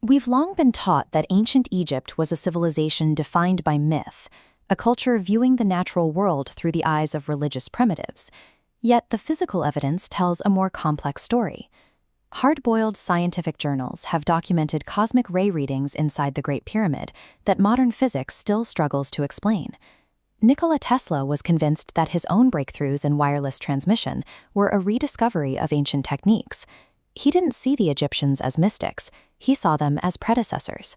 We've long been taught that ancient Egypt was a civilization defined by myth, a culture viewing the natural world through the eyes of religious primitives. Yet the physical evidence tells a more complex story. Hard-boiled scientific journals have documented cosmic ray readings inside the Great Pyramid that modern physics still struggles to explain. Nikola Tesla was convinced that his own breakthroughs in wireless transmission were a rediscovery of ancient techniques. He didn't see the Egyptians as mystics, he saw them as predecessors.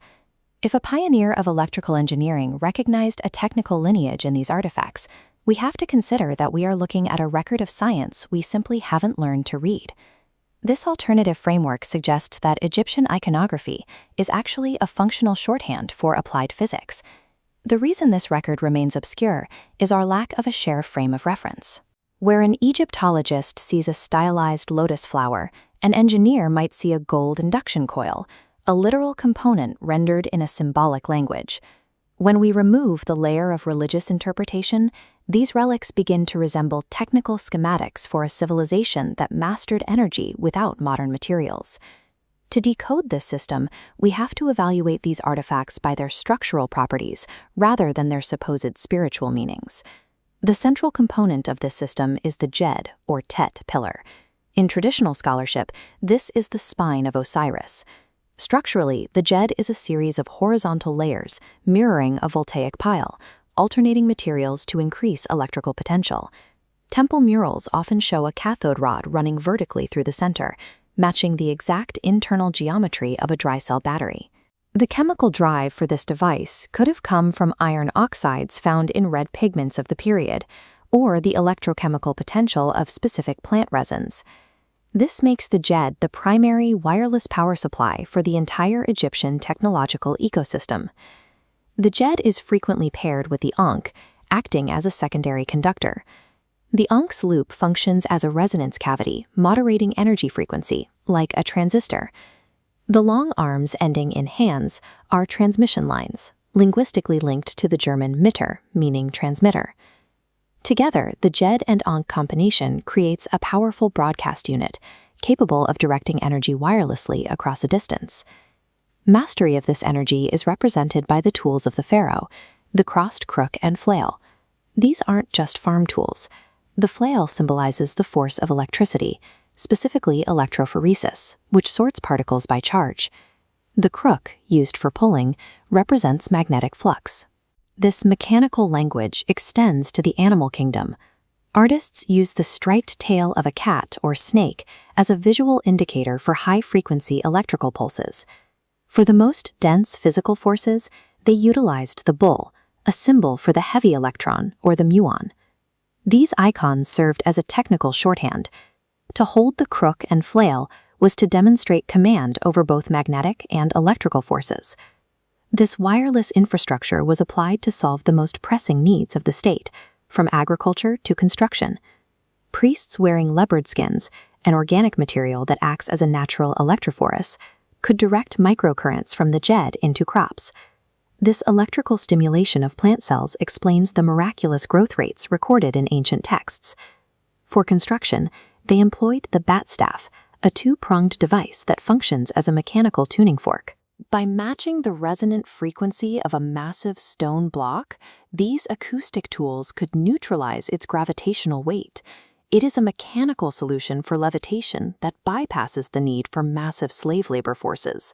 If a pioneer of electrical engineering recognized a technical lineage in these artifacts, we have to consider that we are looking at a record of science we simply haven't learned to read. This alternative framework suggests that Egyptian iconography is actually a functional shorthand for applied physics. The reason this record remains obscure is our lack of a shared frame of reference. Where an Egyptologist sees a stylized lotus flower, an engineer might see a gold induction coil, a literal component rendered in a symbolic language. When we remove the layer of religious interpretation, these relics begin to resemble technical schematics for a civilization that mastered energy without modern materials. To decode this system, we have to evaluate these artifacts by their structural properties rather than their supposed spiritual meanings. The central component of this system is the Djed, or Tet, pillar. In traditional scholarship, this is the spine of Osiris. Structurally, the Djed is a series of horizontal layers mirroring a voltaic pile, alternating materials to increase electrical potential. Temple murals often show a cathode rod running vertically through the center, matching the exact internal geometry of a dry cell battery. The chemical drive for this device could have come from iron oxides found in red pigments of the period, or the electrochemical potential of specific plant resins. This makes the Djed the primary wireless power supply for the entire Egyptian technological ecosystem. The Djed is frequently paired with the ankh, acting as a secondary conductor. The ankh's loop functions as a resonance cavity, moderating energy frequency, like a transistor. The long arms ending in hands are transmission lines, linguistically linked to the German Mitter, meaning transmitter. Together, the Djed and ankh combination creates a powerful broadcast unit, capable of directing energy wirelessly across a distance. Mastery of this energy is represented by the tools of the pharaoh, the crossed crook and flail. These aren't just farm tools. The flail symbolizes the force of electricity, specifically electrophoresis, which sorts particles by charge. The crook, used for pulling, represents magnetic flux. This mechanical language extends to the animal kingdom. Artists use the striped tail of a cat or snake as a visual indicator for high-frequency electrical pulses. For the most dense physical forces, they utilized the bull, a symbol for the heavy electron, or the muon. These icons served as a technical shorthand. To hold the crook and flail was to demonstrate command over both magnetic and electrical forces. This wireless infrastructure was applied to solve the most pressing needs of the state, from agriculture to construction. Priests wearing leopard skins, an organic material that acts as a natural electrophorus, could direct microcurrents from the Djed into crops. This electrical stimulation of plant cells explains the miraculous growth rates recorded in ancient texts. For construction, they employed the bat staff, a two-pronged device that functions as a mechanical tuning fork. By matching the resonant frequency of a massive stone block, these acoustic tools could neutralize its gravitational weight. It is a mechanical solution for levitation that bypasses the need for massive slave labor forces.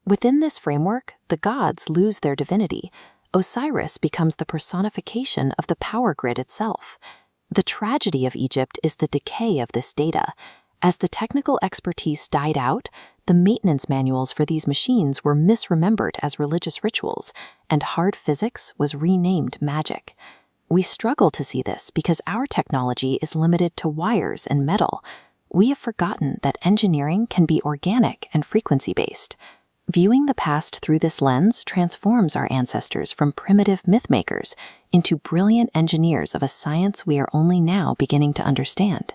Within this framework, the gods lose their divinity. Osiris becomes the personification of the power grid itself. The tragedy of Egypt is the decay of this data. As the technical expertise died out, the maintenance manuals for these machines were misremembered as religious rituals, and hard physics was renamed magick. We struggle to see this because our technology is limited to wires and metal. We have forgotten that engineering can be organic and frequency-based. Viewing the past through this lens transforms our ancestors from primitive myth-makers into brilliant engineers of a science we are only now beginning to understand.